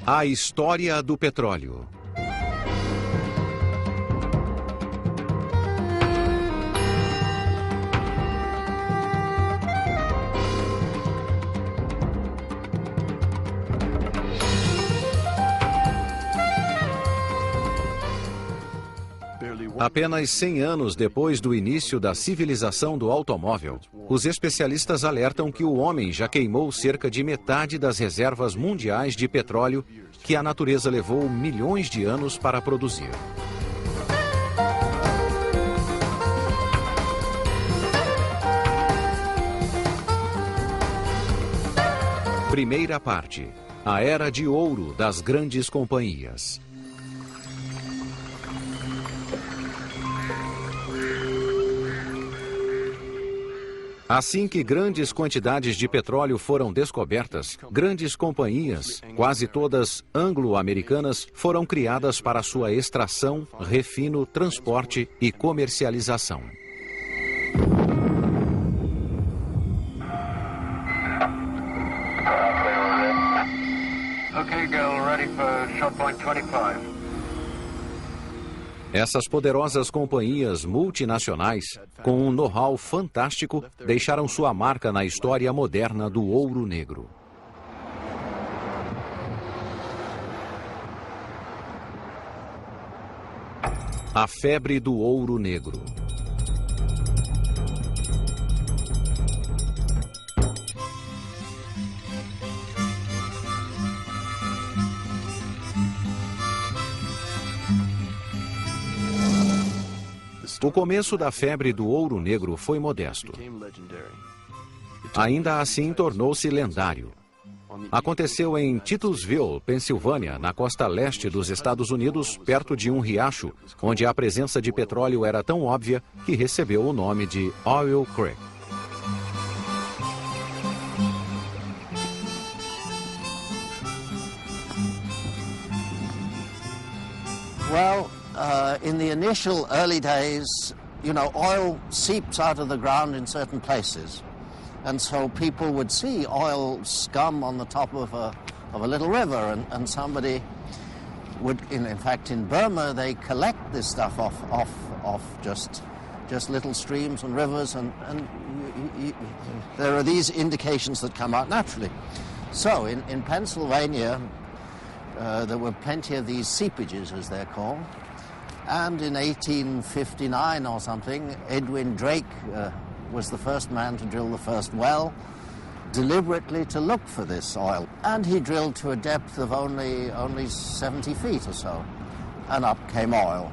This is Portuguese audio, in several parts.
A história do petróleo. Apenas 100 anos depois do início da civilização do automóvel, os especialistas alertam que o homem já queimou cerca de metade das reservas mundiais de petróleo que a natureza levou milhões de anos para produzir. Primeira parte: a era de ouro das grandes companhias. Assim que grandes quantidades de petróleo foram descobertas, grandes companhias, quase todas anglo-americanas, foram criadas para sua extração, refino, transporte e comercialização. Okay, girl, ready for shot point 25. Essas poderosas companhias multinacionais, com um know-how fantástico, deixaram sua marca na história moderna do ouro negro. A febre do ouro negro. O começo da febre do ouro negro foi modesto. Ainda assim, tornou-se lendário. Aconteceu em Titusville, Pensilvânia, na costa leste dos Estados Unidos, perto de um riacho, onde a presença de petróleo era tão óbvia que recebeu o nome de Oil Creek. Well, in the initial early days, oil seeps out of the ground in certain places. And so people would see oil scum on the top of a little river, and somebody would, in fact, in Burma, they collect this stuff off just little streams and rivers, and there are these indications that come out naturally. So in Pennsylvania, there were plenty of these seepages, as they're called. And in 1859 or something, Edwin Drake was the first man to drill the first well, deliberately to look for this oil. And he drilled to a depth of only 70 feet or so, and up came oil.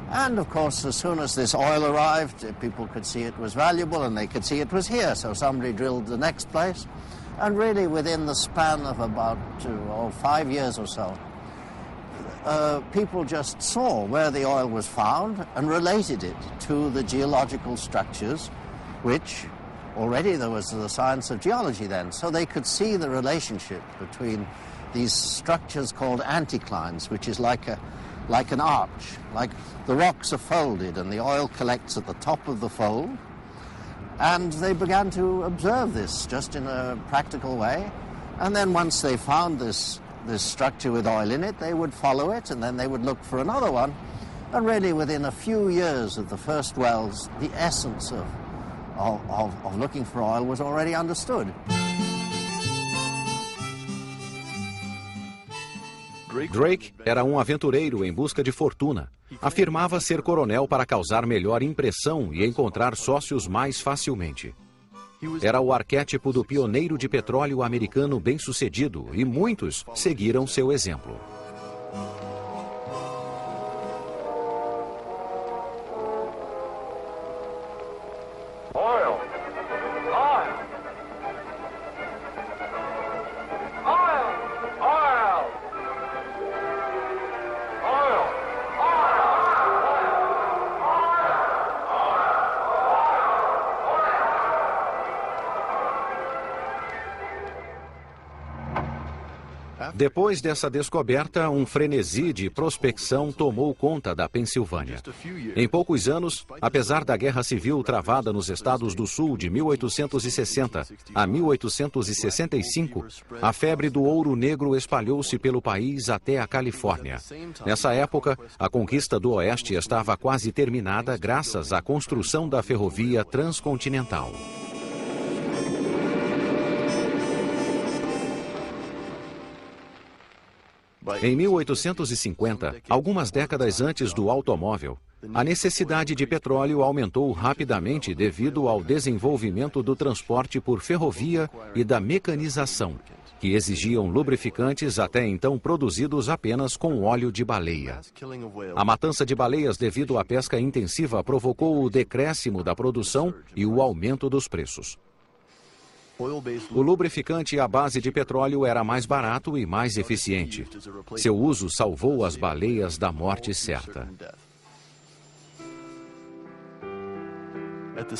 And of course, as soon as this oil arrived, people could see it was valuable, and they could see it was here, so somebody drilled the next place. And really within the span of about 5 years or so, people just saw where the oil was found and related it to the geological structures, which already there was the science of geology then. So they could see the relationship between these structures called anticlines, which is like an arch, like the rocks are folded and the oil collects at the top of the fold. And they began to observe this just in a practical way. And then once they found this structure with oil in it, they would follow it, and then they would look for another one. And really within a few years of the first wells, the essence of looking for oil was already understood. Drake era um aventureiro em busca de fortuna. Afirmava ser coronel para causar melhor impressão e encontrar sócios mais facilmente. Era o arquétipo do pioneiro de petróleo americano bem-sucedido, e muitos seguiram seu exemplo. Depois dessa descoberta, um frenesi de prospecção tomou conta da Pensilvânia. Em poucos anos, apesar da Guerra Civil travada nos Estados do Sul de 1860 a 1865, a febre do ouro negro espalhou-se pelo país até a Califórnia. Nessa época, a conquista do Oeste estava quase terminada graças à construção da ferrovia transcontinental. Em 1850, algumas décadas antes do automóvel, a necessidade de petróleo aumentou rapidamente devido ao desenvolvimento do transporte por ferrovia e da mecanização, que exigiam lubrificantes até então produzidos apenas com óleo de baleia. A matança de baleias devido à pesca intensiva provocou o decréscimo da produção e o aumento dos preços. O lubrificante à base de petróleo era mais barato e mais eficiente. Seu uso salvou as baleias da morte certa.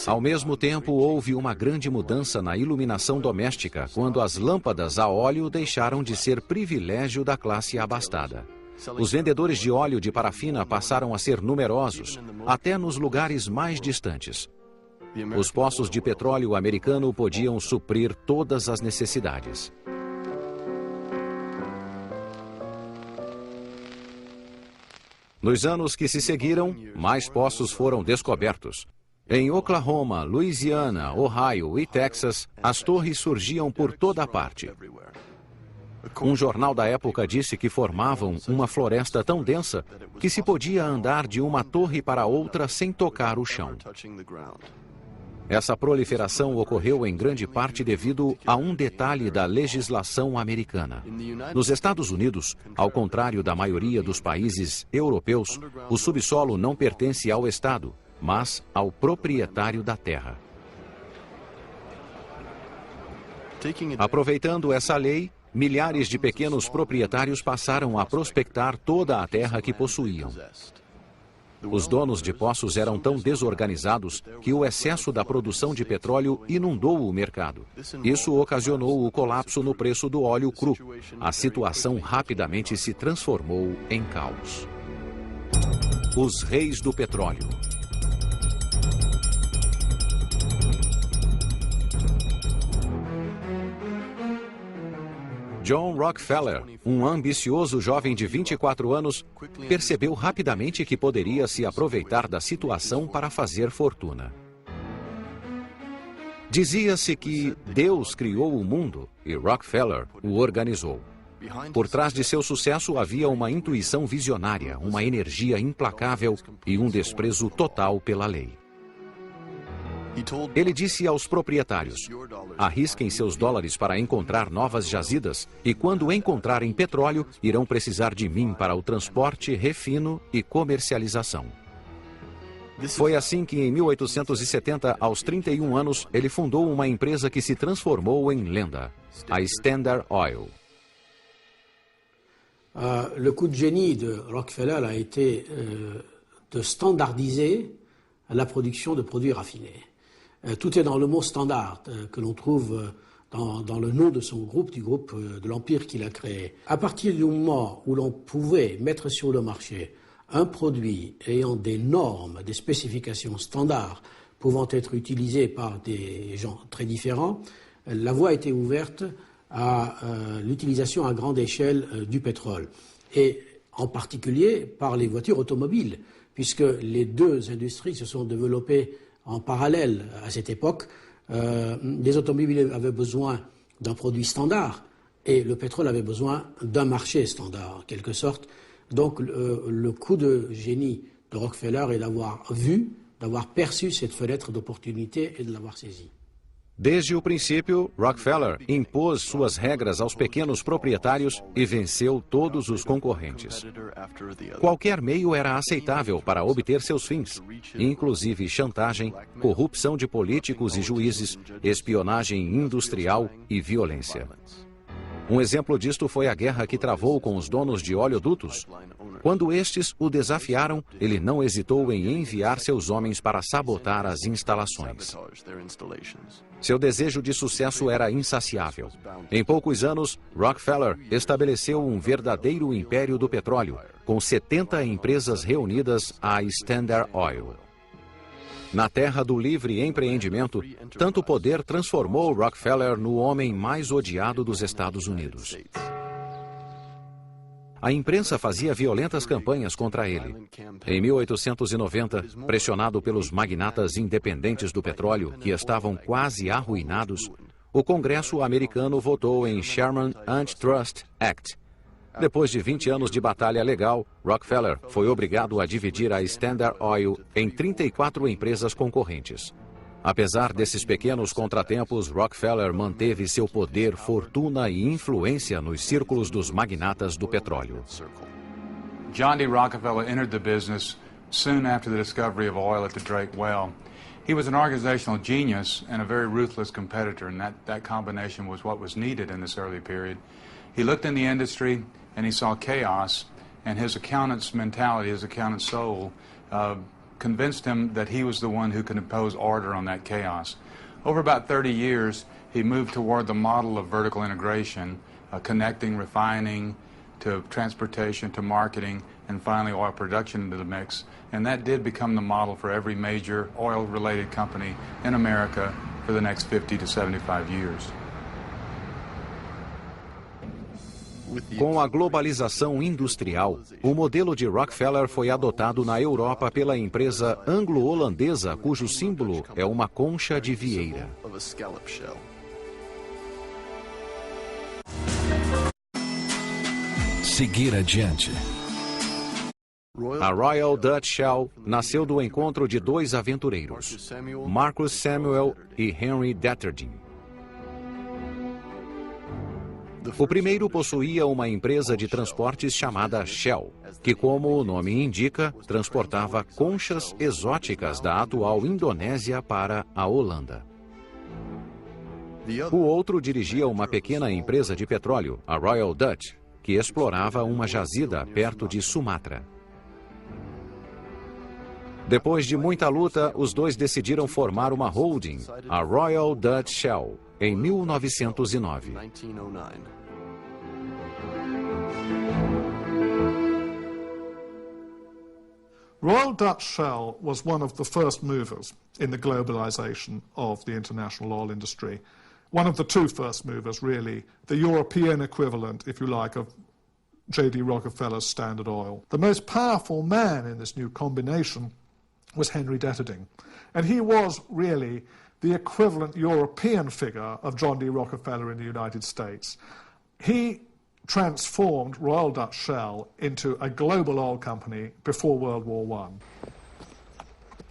Ao mesmo tempo, houve uma grande mudança na iluminação doméstica quando as lâmpadas a óleo deixaram de ser privilégio da classe abastada. Os vendedores de óleo de parafina passaram a ser numerosos, até nos lugares mais distantes. Os poços de petróleo americano podiam suprir todas as necessidades. Nos anos que se seguiram, mais poços foram descobertos. Em Oklahoma, Louisiana, Ohio e Texas, as torres surgiam por toda parte. Um jornal da época disse que formavam uma floresta tão densa que se podia andar de uma torre para outra sem tocar o chão. Essa proliferação ocorreu em grande parte devido a um detalhe da legislação americana. Nos Estados Unidos, ao contrário da maioria dos países europeus, o subsolo não pertence ao Estado, mas ao proprietário da terra. Aproveitando essa lei, milhares de pequenos proprietários passaram a prospectar toda a terra que possuíam. Os donos de poços eram tão desorganizados que o excesso da produção de petróleo inundou o mercado. Isso ocasionou o colapso no preço do óleo cru. A situação rapidamente se transformou em caos. Os reis do petróleo. John Rockefeller, um ambicioso jovem de 24 anos, percebeu rapidamente que poderia se aproveitar da situação para fazer fortuna. Dizia-se que Deus criou o mundo e Rockefeller o organizou. Por trás de seu sucesso havia uma intuição visionária, uma energia implacável e um desprezo total pela lei. Ele disse aos proprietários: arrisquem seus dólares para encontrar novas jazidas e quando encontrarem petróleo, irão precisar de mim para o transporte, refino e comercialização. Foi assim que em 1870, aos 31 anos, ele fundou uma empresa que se transformou em lenda, a Standard Oil. Le coup de génie de Rockefeller a été de standardiser la production de produits raffinés. Tout est dans le mot standard que l'on trouve dans le nom de son groupe, du groupe de l'Empire qu'il a créé. À partir du moment où l'on pouvait mettre sur le marché un produit ayant des normes, des spécifications standards pouvant être utilisées par des gens très différents, la voie a été ouverte à l'utilisation à grande échelle du pétrole. Et en particulier par les voitures automobiles, puisque les deux industries se sont développées en parallèle à cette époque. Les automobiles avaient besoin d'un produit standard et le pétrole avait besoin d'un marché standard, en quelque sorte. Donc le coup de génie de Rockefeller est d'avoir vu, d'avoir perçu cette fenêtre d'opportunité et de l'avoir saisie. Desde o princípio, Rockefeller impôs suas regras aos pequenos proprietários e venceu todos os concorrentes. Qualquer meio era aceitável para obter seus fins, inclusive chantagem, corrupção de políticos e juízes, espionagem industrial e violência. Um exemplo disto foi a guerra que travou com os donos de oleodutos. Quando estes o desafiaram, ele não hesitou em enviar seus homens para sabotar as instalações. Seu desejo de sucesso era insaciável. Em poucos anos, Rockefeller estabeleceu um verdadeiro império do petróleo, com 70 empresas reunidas à Standard Oil. Na terra do livre empreendimento, tanto poder transformou Rockefeller no homem mais odiado dos Estados Unidos. A imprensa fazia violentas campanhas contra ele. Em 1890, pressionado pelos magnatas independentes do petróleo, que estavam quase arruinados, o Congresso americano votou em Sherman Antitrust Act. Depois de 20 anos de batalha legal, Rockefeller foi obrigado a dividir a Standard Oil em 34 empresas concorrentes. Apesar desses pequenos contratempos, Rockefeller manteve seu poder, fortuna e influência nos círculos dos magnatas do petróleo. John D. Rockefeller entered the business soon after the discovery of oil at the Drake well. He was an organizational genius and a very ruthless competitor, and that combination was what was needed in this early period. He looked in the industry and he saw chaos, and his accountant's mentality, his accountant's soul, convinced him that he was the one who could impose order on that chaos. Over about 30 years, he moved toward the model of vertical integration, connecting refining to transportation to marketing and finally oil production into the mix. And that did become the model for every major oil-related company in America for the next 50 to 75 years. Com a globalização industrial, o modelo de Rockefeller foi adotado na Europa pela empresa anglo-holandesa, cujo símbolo é uma concha de vieira. Seguir adiante. A Royal Dutch Shell nasceu do encontro de dois aventureiros, Marcus Samuel e Henry Detterding. O primeiro possuía uma empresa de transportes chamada Shell, que, como o nome indica, transportava conchas exóticas da atual Indonésia para a Holanda. O outro dirigia uma pequena empresa de petróleo, a Royal Dutch, que explorava uma jazida perto de Sumatra. Depois de muita luta, os dois decidiram formar uma holding, a Royal Dutch Shell, em 1909. Royal Dutch Shell was one of the first movers in the globalization of the international oil industry. One of the two first movers, really, the European equivalent, if you like, of J.D. Rockefeller's Standard Oil. The most powerful man in this new combination was Henry Detterding. And he was really the equivalent European figure of John D. Rockefeller in the United States. He transformed Royal Dutch Shell into a global oil company before World War I.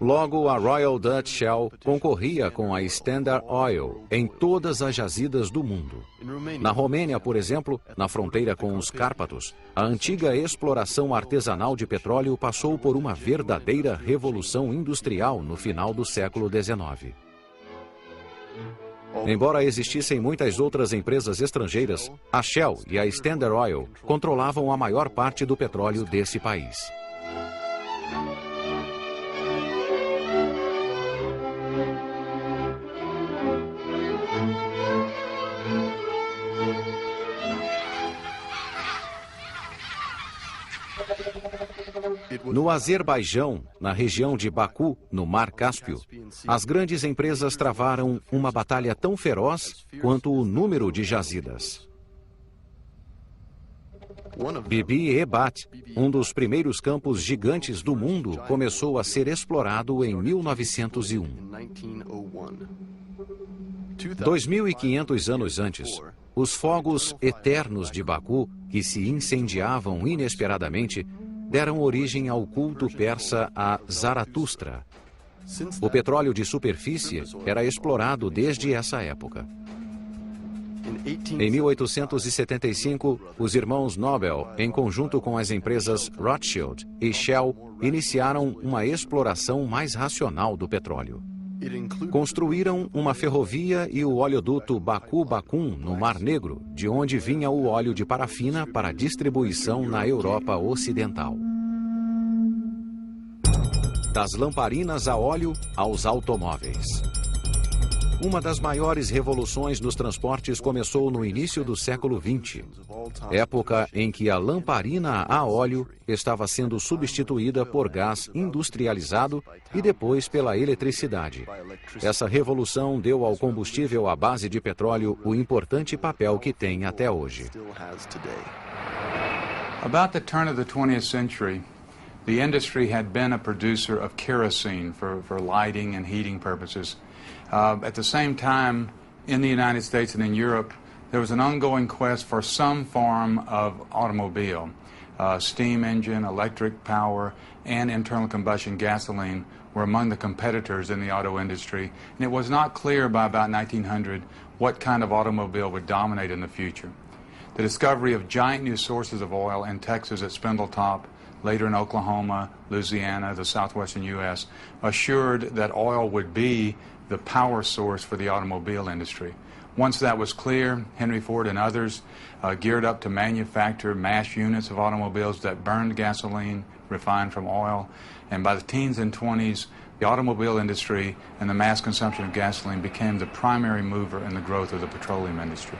Logo, a Royal Dutch Shell concorria com a Standard Oil em todas as jazidas do mundo. Na Romênia, por exemplo, na fronteira com os Cárpatos, a antiga exploração artesanal de petróleo passou por uma verdadeira revolução industrial no final do século XIX. Embora existissem muitas outras empresas estrangeiras, a Shell e a Standard Oil controlavam a maior parte do petróleo desse país. No Azerbaijão, na região de Baku, no Mar Cáspio, as grandes empresas travaram uma batalha tão feroz quanto o número de jazidas. Bibi Hebat, um dos primeiros campos gigantes do mundo, começou a ser explorado em 1901. 2.500 anos antes, os fogos eternos de Baku, que se incendiavam inesperadamente, deram origem ao culto persa a Zaratustra. O petróleo de superfície era explorado desde essa época. Em 1875, os irmãos Nobel, em conjunto com as empresas Rothschild e Shell, iniciaram uma exploração mais racional do petróleo. Construíram uma ferrovia e o oleoduto Baku-Bakun no Mar Negro, de onde vinha o óleo de parafina para distribuição na Europa Ocidental. Das lamparinas a óleo aos automóveis. Uma das maiores revoluções nos transportes começou no início do século XX, época em que a lamparina a óleo estava sendo substituída por gás industrializado e depois pela eletricidade. Essa revolução deu ao combustível à base de petróleo o importante papel que tem até hoje. About the turn of the 20th century, the industry had been a producer of kerosene for lighting and heating purposes. At the same time, in the United States and in Europe, there was an ongoing quest for some form of automobile. Steam engine, electric power, and internal combustion gasoline were among the competitors in the auto industry, and it was not clear by about 1900 what kind of automobile would dominate in the future. The discovery of giant new sources of oil in Texas at Spindletop, later in Oklahoma, Louisiana, the southwestern U.S., assured that oil would be the power source for the automobile industry. Once that was clear, Henry Ford and others geared up to manufacture mass units of automobiles that burned gasoline refined from oil. And by the teens and 20s, the automobile industry and the mass consumption of gasoline became the primary mover in the growth of the petroleum industry.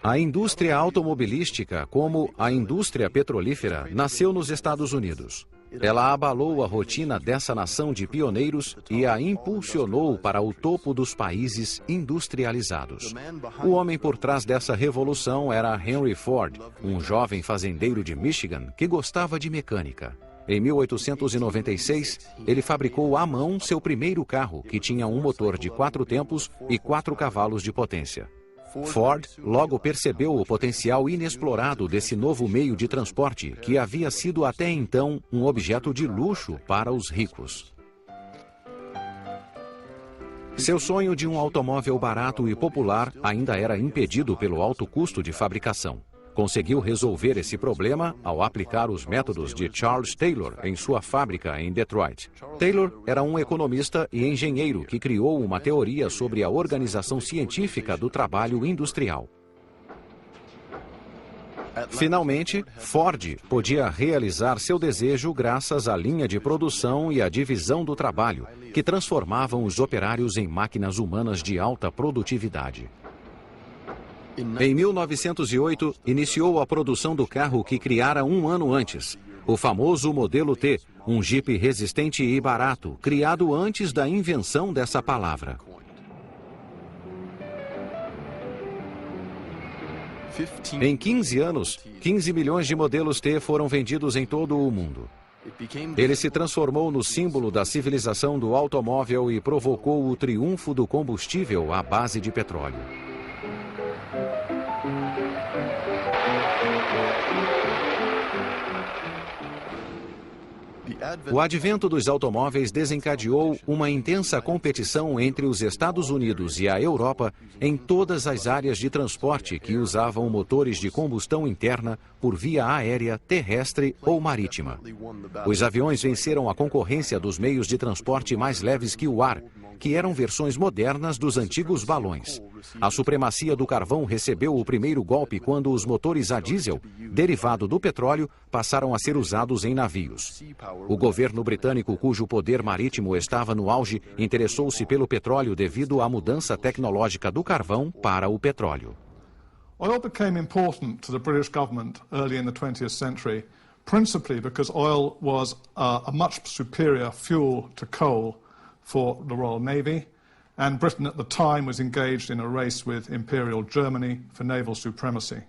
A indústria automobilística, como a indústria petrolífera, nasceu nos Estados Unidos. Ela abalou a rotina dessa nação de pioneiros e a impulsionou para o topo dos países industrializados. O homem por trás dessa revolução era Henry Ford, um jovem fazendeiro de Michigan que gostava de mecânica. Em 1896, ele fabricou à mão seu primeiro carro, que tinha um motor de 4 tempos e 4 cavalos de potência. Ford logo percebeu o potencial inexplorado desse novo meio de transporte, que havia sido até então um objeto de luxo para os ricos. Seu sonho de um automóvel barato e popular ainda era impedido pelo alto custo de fabricação. Conseguiu resolver esse problema ao aplicar os métodos de Charles Taylor em sua fábrica em Detroit. Taylor era um economista e engenheiro que criou uma teoria sobre a organização científica do trabalho industrial. Finalmente, Ford podia realizar seu desejo graças à linha de produção e à divisão do trabalho, que transformavam os operários em máquinas humanas de alta produtividade. Em 1908, iniciou a produção do carro que criara um ano antes, o famoso Modelo T, um Jeep resistente e barato, criado antes da invenção dessa palavra. Em 15 anos, 15 milhões de modelos T foram vendidos em todo o mundo. Ele se transformou no símbolo da civilização do automóvel e provocou o triunfo do combustível à base de petróleo. O advento dos automóveis desencadeou uma intensa competição entre os Estados Unidos e a Europa em todas as áreas de transporte que usavam motores de combustão interna por via aérea, terrestre ou marítima. Os aviões venceram a concorrência dos meios de transporte mais leves que o ar, que eram versões modernas dos antigos balões. A supremacia do carvão recebeu o primeiro golpe quando os motores a diesel, derivado do petróleo, passaram a ser usados em navios. O governo britânico, cujo poder marítimo estava no auge, interessou-se pelo petróleo devido à mudança tecnológica do carvão para o petróleo. Oil became important to the British government early in the 20th century, principally because oil was a much superior fuel to coal for the Royal Navy, and Britain at the time was engaged in a race with Imperial Germany for naval supremacy.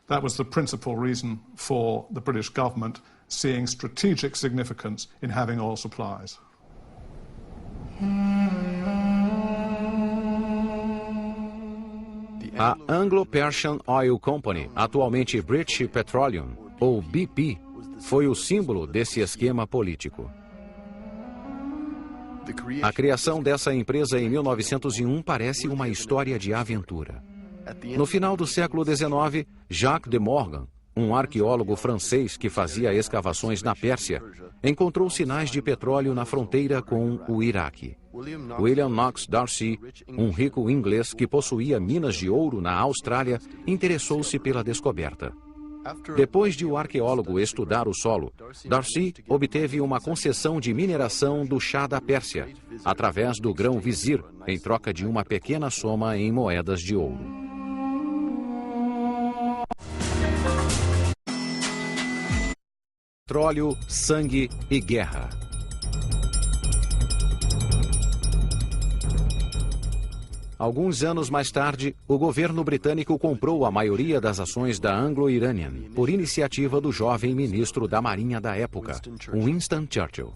That was the principal reason for the British government seeing strategic significance in having oil supplies. A Anglo-Persian Oil Company, atualmente British Petroleum, ou BP, foi o símbolo desse esquema político. A criação dessa empresa em 1901 parece uma história de aventura. No final do século XIX, Jacques de Morgan, um arqueólogo francês que fazia escavações na Pérsia, encontrou sinais de petróleo na fronteira com o Iraque. William Knox D'Arcy, um rico inglês que possuía minas de ouro na Austrália, interessou-se pela descoberta. Depois de o arqueólogo estudar o solo, D'Arcy obteve uma concessão de mineração do Chá da Pérsia, através do grão-vizir, em troca de uma pequena soma em moedas de ouro. Petróleo, sangue e guerra. Alguns anos mais tarde, o governo britânico comprou a maioria das ações da Anglo-Iranian, por iniciativa do jovem ministro da Marinha da época, Winston Churchill.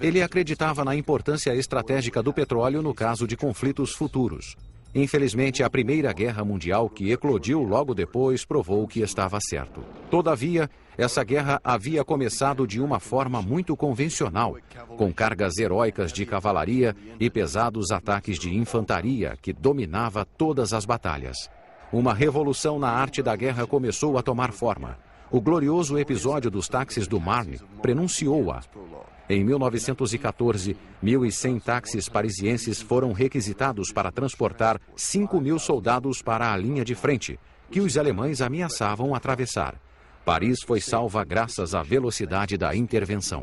Ele acreditava na importância estratégica do petróleo no caso de conflitos futuros. Infelizmente, a Primeira Guerra Mundial, que eclodiu logo depois, provou que estava certo. Todavia, essa guerra havia começado de uma forma muito convencional, com cargas heróicas de cavalaria e pesados ataques de infantaria que dominava todas as batalhas. Uma revolução na arte da guerra começou a tomar forma. O glorioso episódio dos táxis do Marne prenunciou-a. Em 1914, 1.100 táxis parisienses foram requisitados para transportar 5.000 soldados para a linha de frente, que os alemães ameaçavam atravessar. Paris foi salva graças à velocidade da intervenção.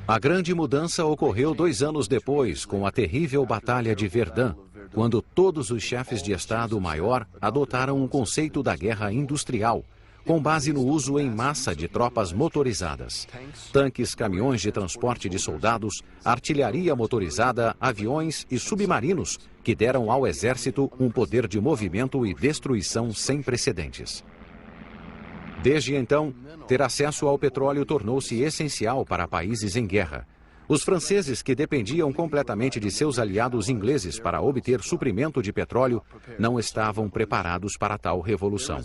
A grande mudança ocorreu 2 anos depois, com a terrível Batalha de Verdun, quando todos os chefes de Estado-Maior adotaram o conceito da guerra industrial, com base no uso em massa de tropas motorizadas. Tanques, caminhões de transporte de soldados, artilharia motorizada, aviões e submarinos, que deram ao exército um poder de movimento e destruição sem precedentes. Desde então, ter acesso ao petróleo tornou-se essencial para países em guerra. Os franceses, que dependiam completamente de seus aliados ingleses para obter suprimento de petróleo, não estavam preparados para tal revolução.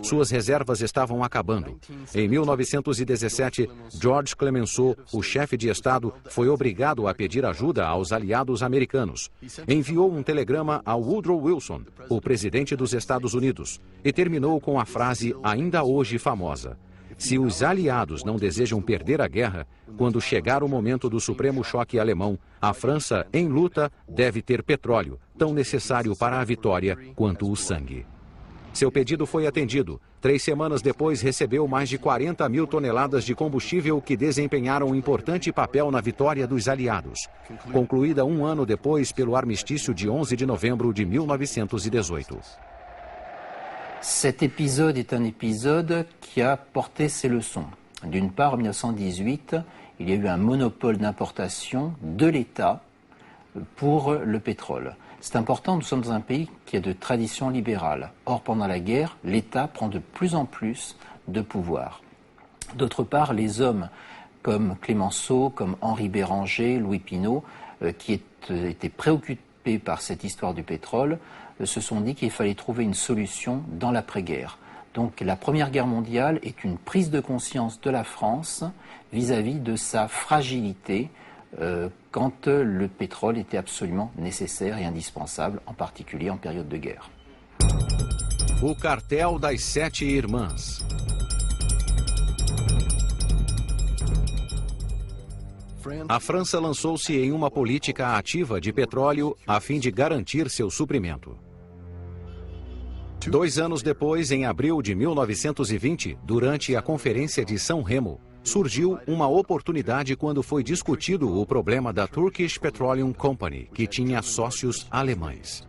Suas reservas estavam acabando. Em 1917, George Clemenceau, o chefe de Estado, foi obrigado a pedir ajuda aos aliados americanos. Enviou um telegrama a Woodrow Wilson, o presidente dos Estados Unidos, e terminou com a frase ainda hoje famosa: se os aliados não desejam perder a guerra, quando chegar o momento do supremo choque alemão, a França, em luta, deve ter petróleo, tão necessário para a vitória quanto o sangue. Seu pedido foi atendido. 3 semanas depois, recebeu mais de 40.000 toneladas de combustível que desempenharam um importante papel na vitória dos aliados, concluída 1 ano depois pelo armistício de 11 de novembro de 1918. Cet épisode est un épisode qui a porté ses leçons. D'une part, en 1918, il y a eu un monopole d'importation de l'État pour le pétrole. C'est important, nous sommes dans un pays qui a de tradition libérale. Or, pendant la guerre, l'État prend de plus en plus de pouvoir. D'autre part, les hommes comme Clemenceau, comme Henri Béranger, Louis Pinault, qui étaient préoccupés par cette histoire du pétrole, se sont dit qu'il fallait trouver une solution dans l'après-guerre. Donc la Première Guerre mondiale est une prise de conscience de la France vis-à-vis de sa fragilité quand le pétrole était absolument nécessaire et indispensable, en particulier en période de guerre. O cartel das 7 irmãs. A França lançou-se em uma política ativa de petróleo a fim de garantir seu suprimento. 2 anos depois, em abril de 1920, durante a Conferência de São Remo, surgiu uma oportunidade quando foi discutido o problema da Turkish Petroleum Company, que tinha sócios alemães.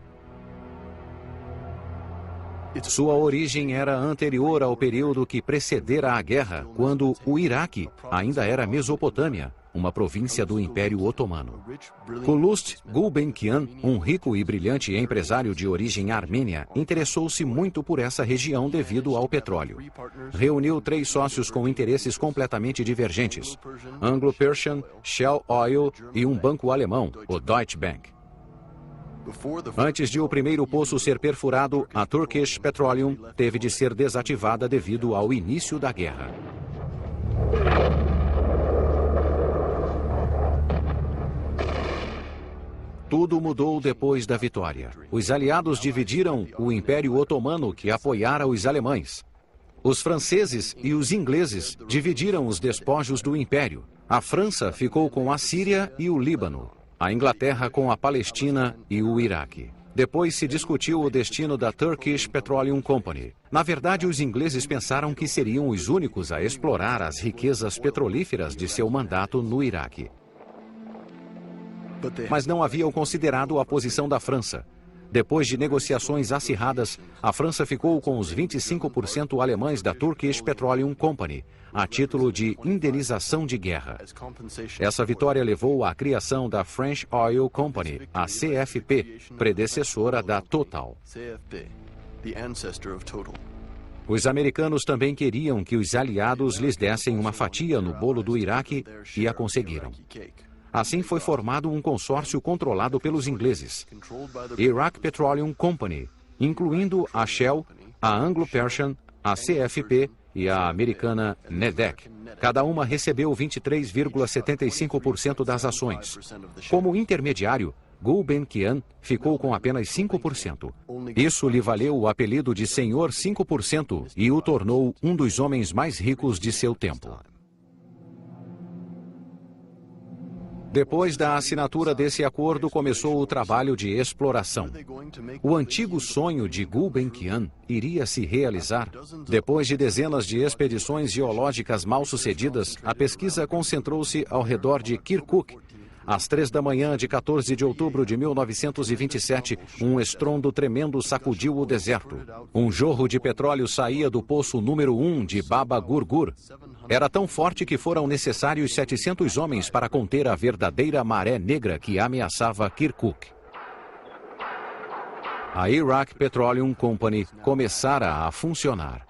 Sua origem era anterior ao período que precedera a guerra, quando o Iraque ainda era Mesopotâmia, uma província do Império Otomano. Hulust Gulbenkian, um rico e brilhante empresário de origem armênia, interessou-se muito por essa região devido ao petróleo. Reuniu 3 sócios com interesses completamente divergentes: Anglo-Persian, Shell Oil e um banco alemão, o Deutsche Bank. Antes de o primeiro poço ser perfurado, a Turkish Petroleum teve de ser desativada devido ao início da guerra. Tudo mudou depois da vitória. Os aliados dividiram o Império Otomano, que apoiara os alemães. Os franceses e os ingleses dividiram os despojos do Império. A França ficou com a Síria e o Líbano. A Inglaterra com a Palestina e o Iraque. Depois se discutiu o destino da Turkish Petroleum Company. Na verdade, os ingleses pensaram que seriam os únicos a explorar as riquezas petrolíferas de seu mandato no Iraque. Mas não haviam considerado a posição da França. Depois de negociações acirradas, a França ficou com os 25% alemães da Turkish Petroleum Company, a título de indenização de guerra. Essa vitória levou à criação da French Oil Company, a CFP, predecessora da Total. Os americanos também queriam que os aliados lhes dessem uma fatia no bolo do Iraque e a conseguiram. Assim foi formado um consórcio controlado pelos ingleses, Iraq Petroleum Company, incluindo a Shell, a Anglo-Persian, a CFP e a americana NEDEC. Cada uma recebeu 23,75% das ações. Como intermediário, Gulbenkian ficou com apenas 5%. Isso lhe valeu o apelido de Senhor 5% e o tornou um dos homens mais ricos de seu tempo. Depois da assinatura desse acordo, começou o trabalho de exploração. O antigo sonho de Gulbenkian iria se realizar. Depois de dezenas de expedições geológicas mal-sucedidas, a pesquisa concentrou-se ao redor de Kirkuk. Às 3 da manhã de 14 de outubro de 1927, um estrondo tremendo sacudiu o deserto. Um jorro de petróleo saía do poço número 1 de Baba Gurgur. Era tão forte que foram necessários 700 homens para conter a verdadeira maré negra que ameaçava Kirkuk. A Iraq Petroleum Company começara a funcionar.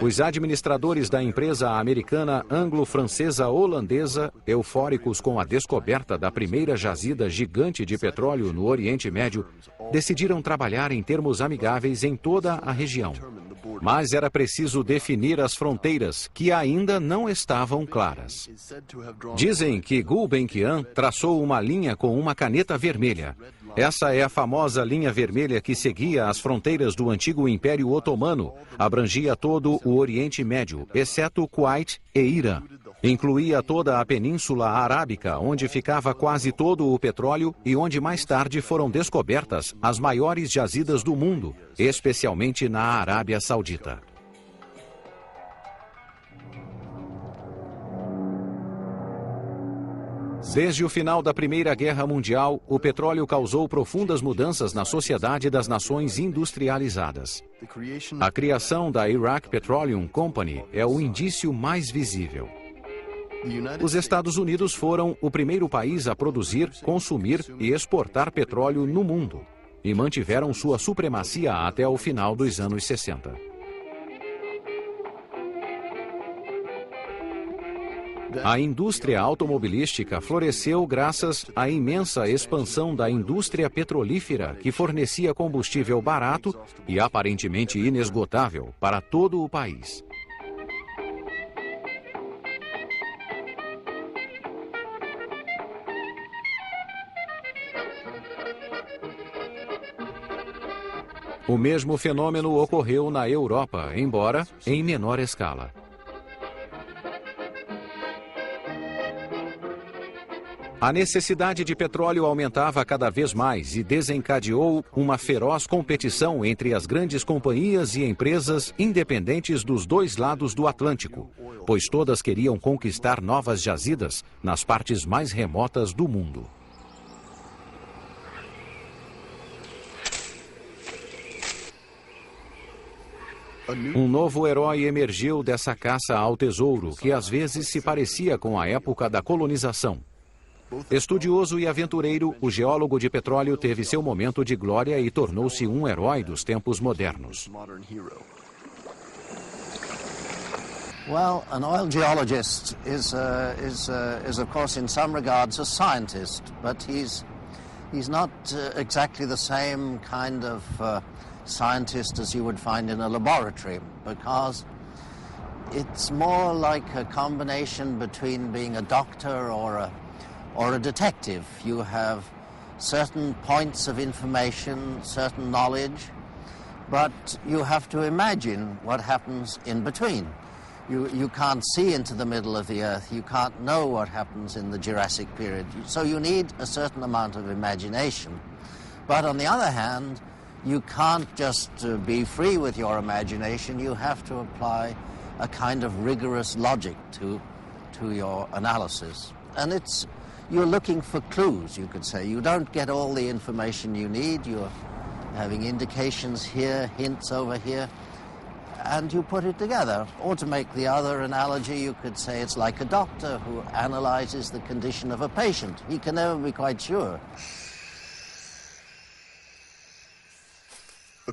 Os administradores da empresa americana anglo-francesa holandesa, eufóricos com a descoberta da primeira jazida gigante de petróleo no Oriente Médio, decidiram trabalhar em termos amigáveis em toda a região. Mas era preciso definir as fronteiras, que ainda não estavam claras. Dizem que Gulbenkian traçou uma linha com uma caneta vermelha. Essa é a famosa linha vermelha que seguia as fronteiras do antigo Império Otomano, abrangia todo o Oriente Médio, exceto Kuwait e Irã. Incluía toda a Península Arábica, onde ficava quase todo o petróleo e onde mais tarde foram descobertas as maiores jazidas do mundo, especialmente na Arábia Saudita. Desde o final da Primeira Guerra Mundial, o petróleo causou profundas mudanças na sociedade das nações industrializadas. A criação da Iraq Petroleum Company é o indício mais visível. Os Estados Unidos foram o primeiro país a produzir, consumir e exportar petróleo no mundo, e mantiveram sua supremacia até o final dos anos 60. A indústria automobilística floresceu graças à imensa expansão da indústria petrolífera, que fornecia combustível barato e aparentemente inesgotável para todo o país. O mesmo fenômeno ocorreu na Europa, embora em menor escala. A necessidade de petróleo aumentava cada vez mais e desencadeou uma feroz competição entre as grandes companhias e empresas independentes dos dois lados do Atlântico, pois todas queriam conquistar novas jazidas nas partes mais remotas do mundo. Um novo herói emergiu dessa caça ao tesouro, que às vezes se parecia com a época da colonização. Estudioso e aventureiro, o geólogo de petróleo teve seu momento de glória e tornou-se um herói dos tempos modernos. Well, an oil geologist is of course, in some regards, a scientist, but he's not exactly the same kind of scientist as you would find in a laboratory, because it's more like a combination between being a doctor or a detective. You have certain points of information, certain knowledge, but you have to imagine what happens in between. You can't see into the middle of the earth. You can't know what happens in the Jurassic period. So you need a certain amount of imagination. But on the other hand, you can't just be free with your imagination. You have to apply a kind of rigorous logic to your analysis. And you're looking for clues, you could say. You don't get all the information you need. You're having indications here, hints over here, and you put it together. Or to make the other analogy, you could say it's like a doctor who analyzes the condition of a patient. He can never be quite sure.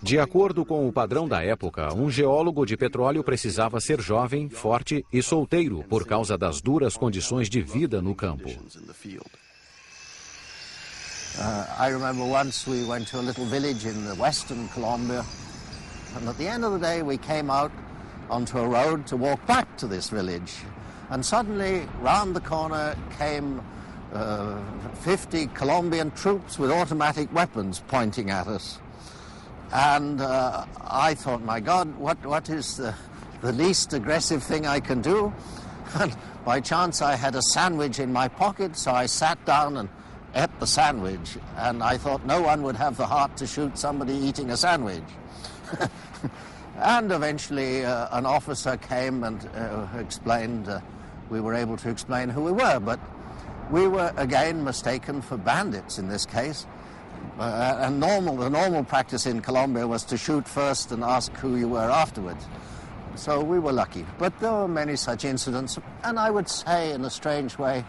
De acordo com o padrão da época, um geólogo de petróleo precisava ser jovem, forte e solteiro por causa das duras condições de vida no campo. I remember once we went to a little village in the western Colombia, and at the end of the day we came out onto a road to walk back to this village, and suddenly round the corner came 50 Colombian troops with automatic weapons pointing at us. And I thought, my God, what is the least aggressive thing I can do? And by chance I had a sandwich in my pocket, so I sat down and ate the sandwich. And I thought no one would have the heart to shoot somebody eating a sandwich. And eventually an officer came and explained, we were able to explain who we were, but we were again mistaken for bandits in this case. And the normal practice in Colombia was to shoot first and ask who you were afterwards. So we were lucky. But there were many such incidents, and I would say, in a strange way,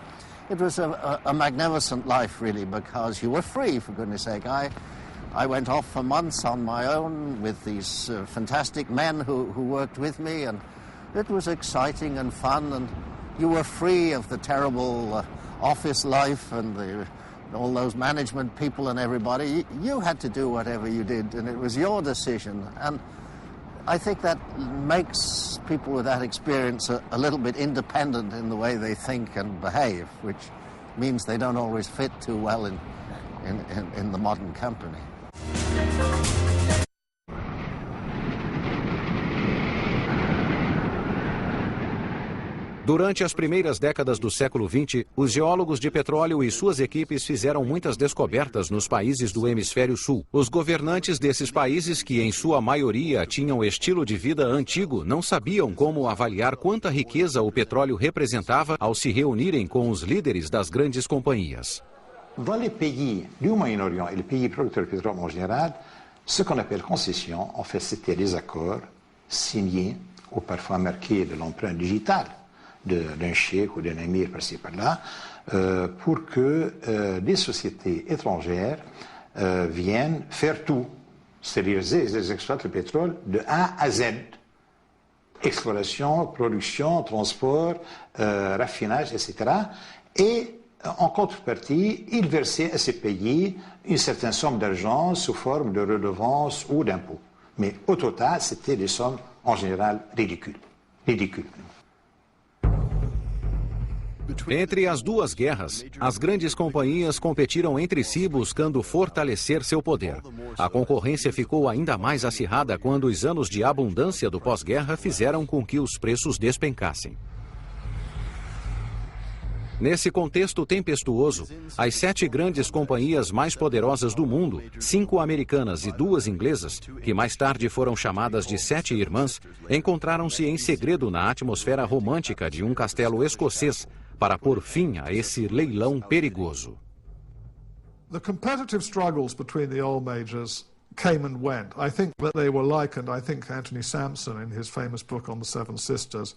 it was a magnificent life, really, because you were free, for goodness sake. I went off for months on my own with these fantastic men who worked with me, and it was exciting and fun, and you were free of the terrible office life and all those management people and everybody. You had to do whatever you did, and it was your decision. And I think that makes people with that experience a little bit independent in the way they think and behave, which means they don't always fit too well in the modern company. Durante as primeiras décadas do século XX, os geólogos de petróleo e suas equipes fizeram muitas descobertas nos países do hemisfério sul. Os governantes desses países, que em sua maioria tinham estilo de vida antigo, não sabiam como avaliar quanta riqueza o petróleo representava ao se reunirem com os líderes das grandes companhias. Dans les pays du Moyen-Orient et les pays producteurs de pétrole en général, ce qu'on appelle concession, en fait, c'était des accords signés ou parfois marqués de l'empreinte digitale d'un cheikh ou d'un émir par-ci par-là, pour que des sociétés étrangères viennent faire tout. C'est-à-dire, ils exploitent le pétrole de A à Z. Exploration, production, transport, raffinage, etc. Et en contrepartie, ils versaient à ces pays une certaine somme d'argent sous forme de redevances ou d'impôts. Mais au total, c'était des sommes en général ridicules. Entre as duas guerras, as grandes companhias competiram entre si buscando fortalecer seu poder. A concorrência ficou ainda mais acirrada quando os anos de abundância do pós-guerra fizeram com que os preços despencassem. Nesse contexto tempestuoso, as 7 grandes companhias mais poderosas do mundo, 5 americanas e 2 inglesas, que mais tarde foram chamadas de 7 irmãs, encontraram-se em segredo na atmosfera romântica de um castelo escocês para pôr fim a esse leilão perigoso. The competitive struggles between the oil majors came and went. I think that they were likened, I think Anthony Sampson in his famous book on the Seven Sisters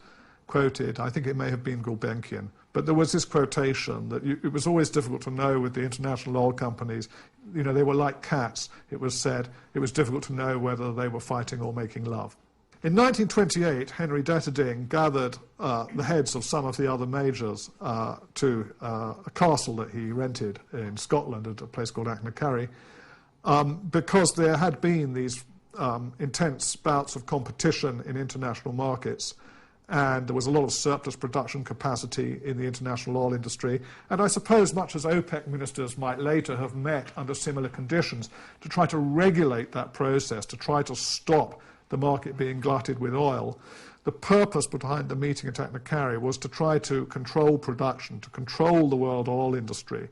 quoted, I think it may have been Gulbenkian, but there was this quotation that it was always difficult to know with the international oil companies. You know, they were like cats, it was said. It was difficult to know whether they were fighting or making love. In 1928, Henry Detterding gathered the heads of some of the other majors to a castle that he rented in Scotland at a place called Achnacarry, because there had been these intense bouts of competition in international markets. and there was a lot of surplus production capacity in the international oil industry. And I suppose much as OPEC ministers might later have met under similar conditions to try to regulate that process, to try to stop the market being glutted with oil, the purpose behind the meeting at Taknakari was to try to control production, to control the world oil industry,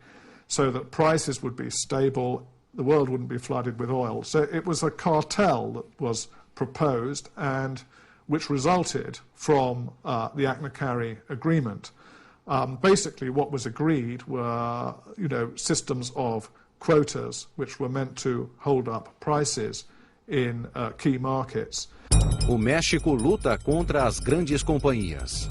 so that prices would be stable, the world wouldn't be flooded with oil. So it was a cartel that was proposed and which resulted from the Taknakari agreement. Basically what was agreed were, systems of quotas which were meant to hold up prices in key markets. O México luta contra as grandes companhias.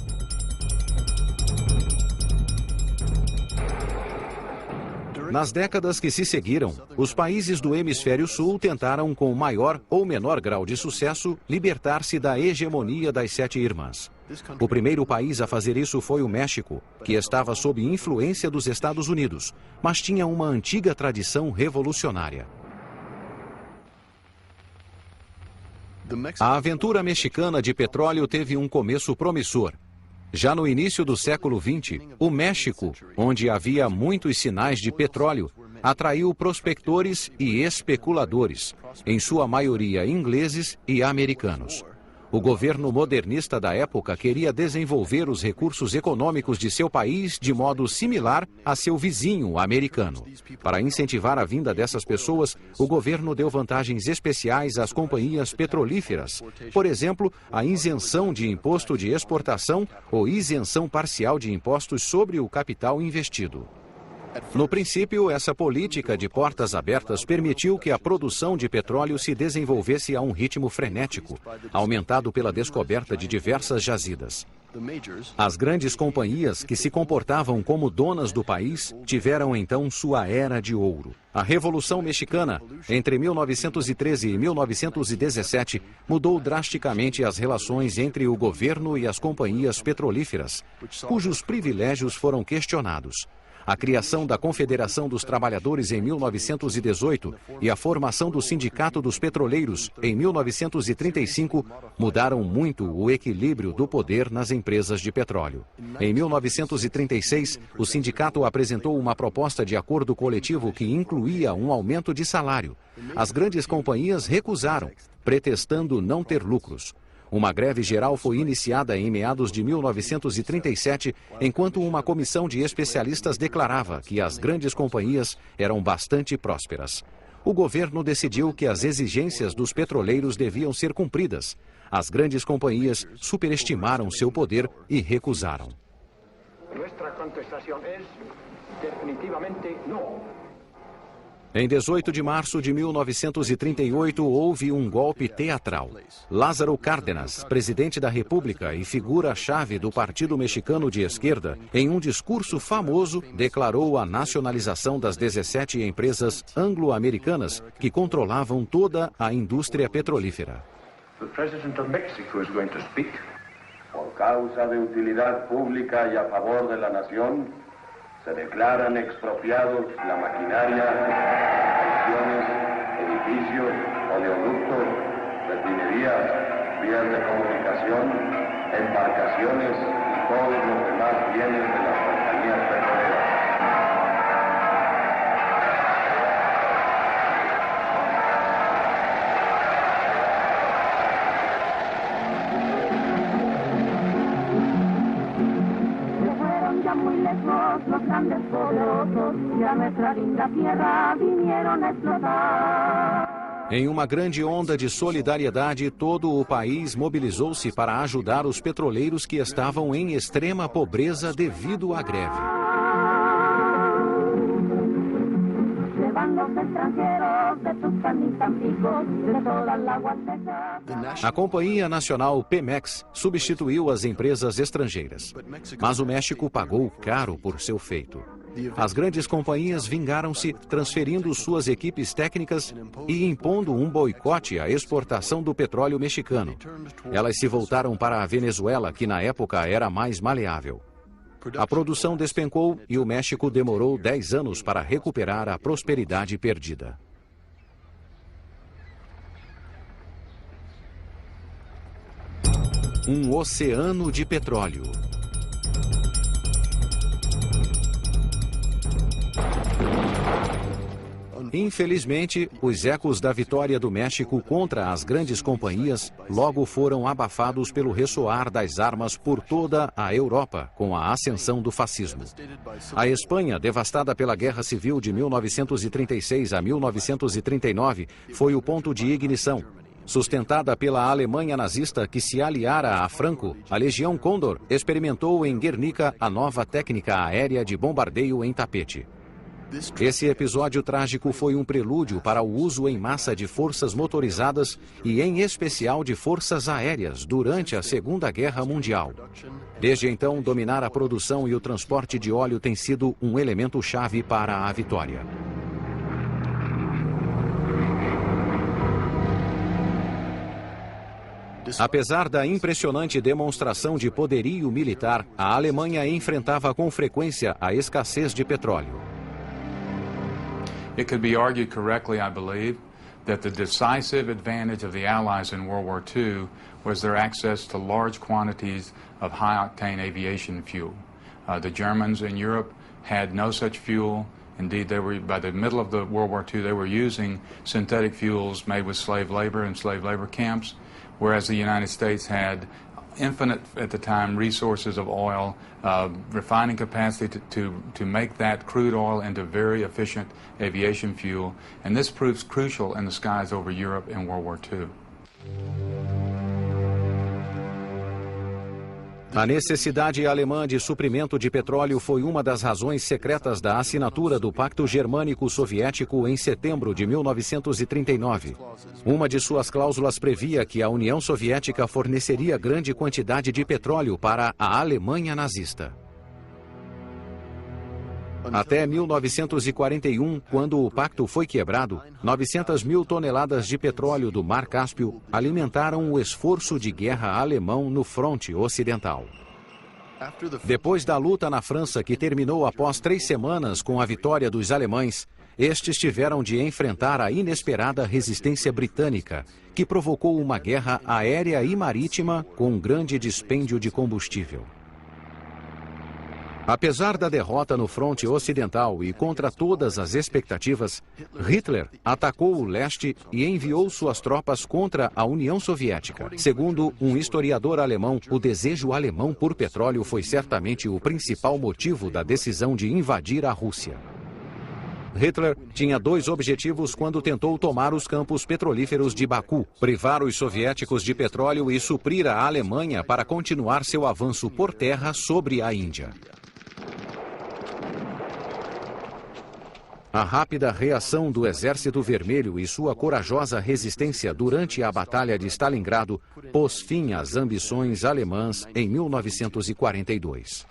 Nas décadas que se seguiram, os países do Hemisfério Sul tentaram, com maior ou menor grau de sucesso, libertar-se da hegemonia das Sete Irmãs. O primeiro país a fazer isso foi o México, que estava sob influência dos Estados Unidos, mas tinha uma antiga tradição revolucionária. A aventura mexicana de petróleo teve um começo promissor. Já no início do século XX, o México, onde havia muitos sinais de petróleo, atraiu prospectores e especuladores, em sua maioria ingleses e americanos. O governo modernista da época queria desenvolver os recursos econômicos de seu país de modo similar a seu vizinho americano. Para incentivar a vinda dessas pessoas, o governo deu vantagens especiais às companhias petrolíferas. Por exemplo, a isenção de imposto de exportação ou isenção parcial de impostos sobre o capital investido. No princípio, essa política de portas abertas permitiu que a produção de petróleo se desenvolvesse a um ritmo frenético, aumentado pela descoberta de diversas jazidas. As grandes companhias que se comportavam como donas do país tiveram então sua era de ouro. A Revolução Mexicana, entre 1913 e 1917, mudou drasticamente as relações entre o governo e as companhias petrolíferas, cujos privilégios foram questionados. A criação da Confederação dos Trabalhadores em 1918 e a formação do Sindicato dos Petroleiros em 1935 mudaram muito o equilíbrio do poder nas empresas de petróleo. Em 1936, o sindicato apresentou uma proposta de acordo coletivo que incluía um aumento de salário. As grandes companhias recusaram, pretextando não ter lucros. Uma greve geral foi iniciada em meados de 1937, enquanto uma comissão de especialistas declarava que as grandes companhias eram bastante prósperas. O governo decidiu que as exigências dos petroleiros deviam ser cumpridas. As grandes companhias superestimaram seu poder e recusaram. Nossa contestação é definitivamente não. Em 18 de março de 1938, houve um golpe teatral. Lázaro Cárdenas, presidente da República e figura-chave do Partido Mexicano de Esquerda, em um discurso famoso, declarou a nacionalização das 17 empresas anglo-americanas que controlavam toda a indústria petrolífera. The President of Mexico is going to speak. Por causa de utilidad pública y a favor de la nación, se declaran expropiados la maquinaria, estaciones, edificios, oleoductos, refinerías, vías de comunicación, embarcaciones y todos los demás bienes de las compañías petroleras. Los grandes poderosos y a nuestra linda tierra vinieron a explotar. Em uma grande onda de solidariedade, todo o país mobilizou-se para ajudar os petroleiros que estavam em extrema pobreza devido à greve. A Companhia Nacional Pemex substituiu as empresas estrangeiras, mas o México pagou caro por seu feito. As grandes companhias vingaram-se, transferindo suas equipes técnicas e impondo um boicote à exportação do petróleo mexicano. Elas se voltaram para a Venezuela, que na época era mais maleável. A produção despencou e o México demorou 10 anos para recuperar a prosperidade perdida. Um oceano de petróleo. Infelizmente, os ecos da vitória do México contra as grandes companhias logo foram abafados pelo ressoar das armas por toda a Europa com a ascensão do fascismo. A Espanha, devastada pela Guerra Civil de 1936 a 1939, foi o ponto de ignição. Sustentada pela Alemanha nazista que se aliara a Franco, a Legião Condor experimentou em Guernica a nova técnica aérea de bombardeio em tapete. Esse episódio trágico foi um prelúdio para o uso em massa de forças motorizadas e, em especial, de forças aéreas durante a Segunda Guerra Mundial. Desde então, dominar a produção e o transporte de óleo tem sido um elemento-chave para a vitória. Apesar da impressionante demonstração de poderio militar, a Alemanha enfrentava com frequência a escassez de petróleo. It could be argued correctly, I believe, that the decisive advantage of the Allies in World War II was their access to large quantities of high-octane aviation fuel. The Germans in Europe had no such fuel. Indeed, by the middle of the World War II, they were using synthetic fuels made with slave labor in slave labor camps, whereas the United States had infinite, at the time, resources of oil, refining capacity to make that crude oil into very efficient aviation fuel. And this proves crucial in the skies over Europe in World War II. A necessidade alemã de suprimento de petróleo foi uma das razões secretas da assinatura do Pacto Germânico-Soviético em setembro de 1939. Uma de suas cláusulas previa que a União Soviética forneceria grande quantidade de petróleo para a Alemanha nazista. Até 1941, quando o pacto foi quebrado, 900 mil toneladas de petróleo do Mar Cáspio alimentaram o esforço de guerra alemão no fronte ocidental. Depois da luta na França, que terminou após 3 semanas com a vitória dos alemães, estes tiveram de enfrentar a inesperada resistência britânica, que provocou uma guerra aérea e marítima com um grande dispêndio de combustível. Apesar da derrota no fronte ocidental e contra todas as expectativas, Hitler atacou o leste e enviou suas tropas contra a União Soviética. Segundo um historiador alemão, o desejo alemão por petróleo foi certamente o principal motivo da decisão de invadir a Rússia. Hitler tinha 2 objetivos quando tentou tomar os campos petrolíferos de Baku: privar os soviéticos de petróleo e suprir a Alemanha para continuar seu avanço por terra sobre a Índia. A rápida reação do Exército Vermelho e sua corajosa resistência durante a Batalha de Stalingrado pôs fim às ambições alemãs em 1942.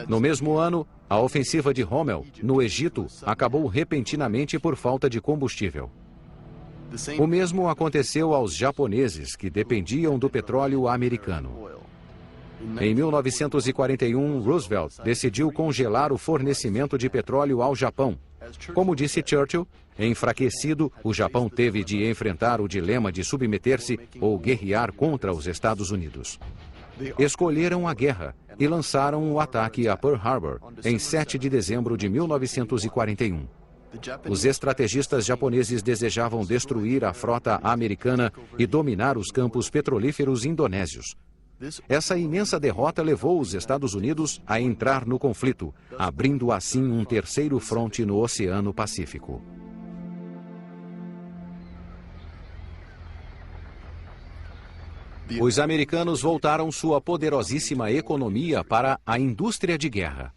No mesmo ano, a ofensiva de Rommel, no Egito, acabou repentinamente por falta de combustível. O mesmo aconteceu aos japoneses, que dependiam do petróleo americano. Em 1941, Roosevelt decidiu congelar o fornecimento de petróleo ao Japão. Como disse Churchill, enfraquecido, o Japão teve de enfrentar o dilema de submeter-se ou guerrear contra os Estados Unidos. Escolheram a guerra e lançaram o ataque a Pearl Harbor em 7 de dezembro de 1941. Os estrategistas japoneses desejavam destruir a frota americana e dominar os campos petrolíferos indonésios. Essa imensa derrota levou os Estados Unidos a entrar no conflito, abrindo assim um terceiro fronte no Oceano Pacífico. Os americanos voltaram sua poderosíssima economia para a indústria de guerra.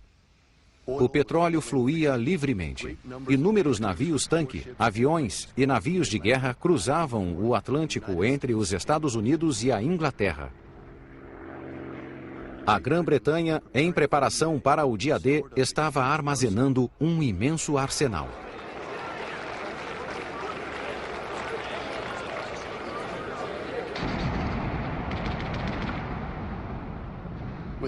O petróleo fluía livremente. Inúmeros navios-tanque, aviões e navios de guerra cruzavam o Atlântico entre os Estados Unidos e a Inglaterra. A Grã-Bretanha, em preparação para o dia D, estava armazenando um imenso arsenal.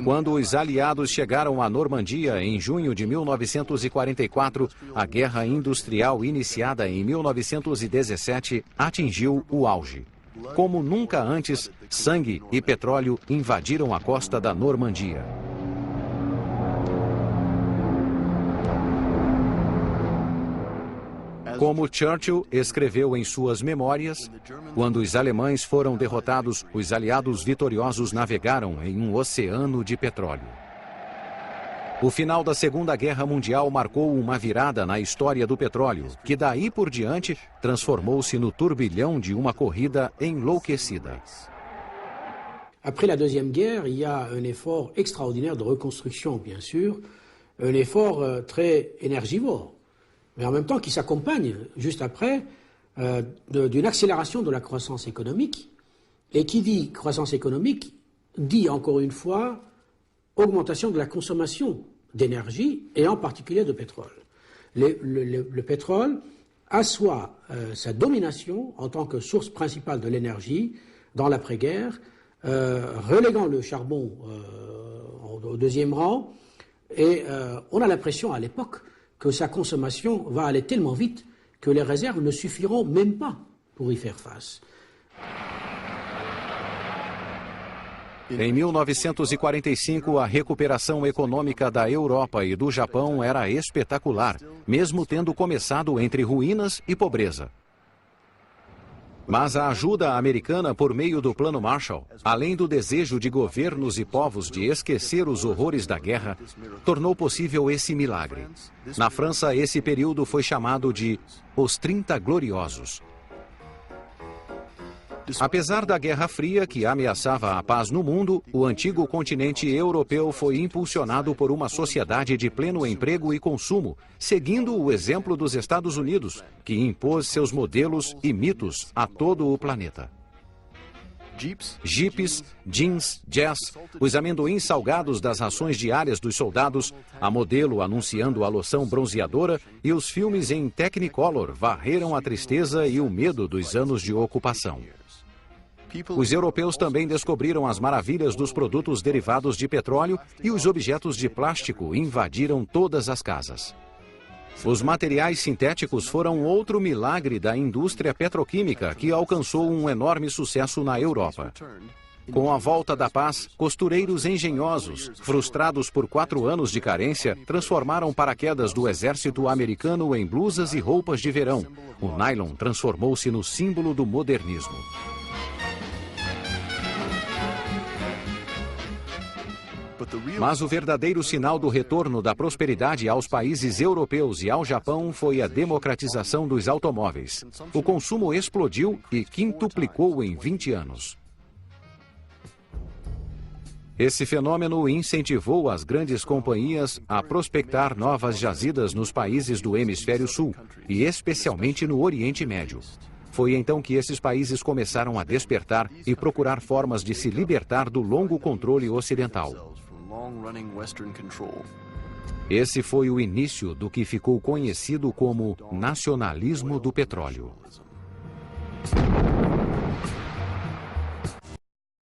Quando os aliados chegaram à Normandia em junho de 1944, a guerra industrial iniciada em 1917 atingiu o auge. Como nunca antes, sangue e petróleo invadiram a costa da Normandia. Como Churchill escreveu em suas memórias, quando os alemães foram derrotados, os aliados vitoriosos navegaram em um oceano de petróleo. O final da Segunda Guerra Mundial marcou uma virada na história do petróleo, que daí por diante transformou-se no turbilhão de uma corrida enlouquecida. Après la Deuxième Guerre, il y a un effort extraordinaire de reconstruction, bien sûr, un effort très énergivore, mais en même temps qui s'accompagne, juste après, d'une accélération de la croissance économique. Et qui dit croissance économique, dit encore une fois augmentation de la consommation d'énergie, et en particulier de pétrole. Le pétrole assoit sa domination en tant que source principale de l'énergie dans l'après-guerre, reléguant le charbon au deuxième rang, et on a l'impression à l'époque que sa consommation va aller tellement vite que les réserves ne suffiront même pas pour y faire face. Em 1945, a recuperação econômica da Europa e do Japão era espetacular, mesmo tendo começado entre ruínas e pobreza. Mas a ajuda americana por meio do Plano Marshall, além do desejo de governos e povos de esquecer os horrores da guerra, tornou possível esse milagre. Na França, esse período foi chamado de Os 30 Gloriosos. Apesar da Guerra Fria, que ameaçava a paz no mundo, o antigo continente europeu foi impulsionado por uma sociedade de pleno emprego e consumo, seguindo o exemplo dos Estados Unidos, que impôs seus modelos e mitos a todo o planeta. Jeeps, jeans, jazz, os amendoins salgados das rações diárias dos soldados, a modelo anunciando a loção bronzeadora e os filmes em Technicolor varreram a tristeza e o medo dos anos de ocupação. Os europeus também descobriram as maravilhas dos produtos derivados de petróleo e os objetos de plástico invadiram todas as casas. Os materiais sintéticos foram outro milagre da indústria petroquímica que alcançou um enorme sucesso na Europa. Com a volta da paz, costureiros engenhosos, frustrados por 4 anos de carência, transformaram paraquedas do exército americano em blusas e roupas de verão. O nylon transformou-se no símbolo do modernismo. Mas o verdadeiro sinal do retorno da prosperidade aos países europeus e ao Japão foi a democratização dos automóveis. O consumo explodiu e quintuplicou em 20 anos. Esse fenômeno incentivou as grandes companhias a prospectar novas jazidas nos países do Hemisfério Sul, e especialmente no Oriente Médio. Foi então que esses países começaram a despertar e procurar formas de se libertar do longo controle ocidental. Esse foi o início do que ficou conhecido como nacionalismo do petróleo.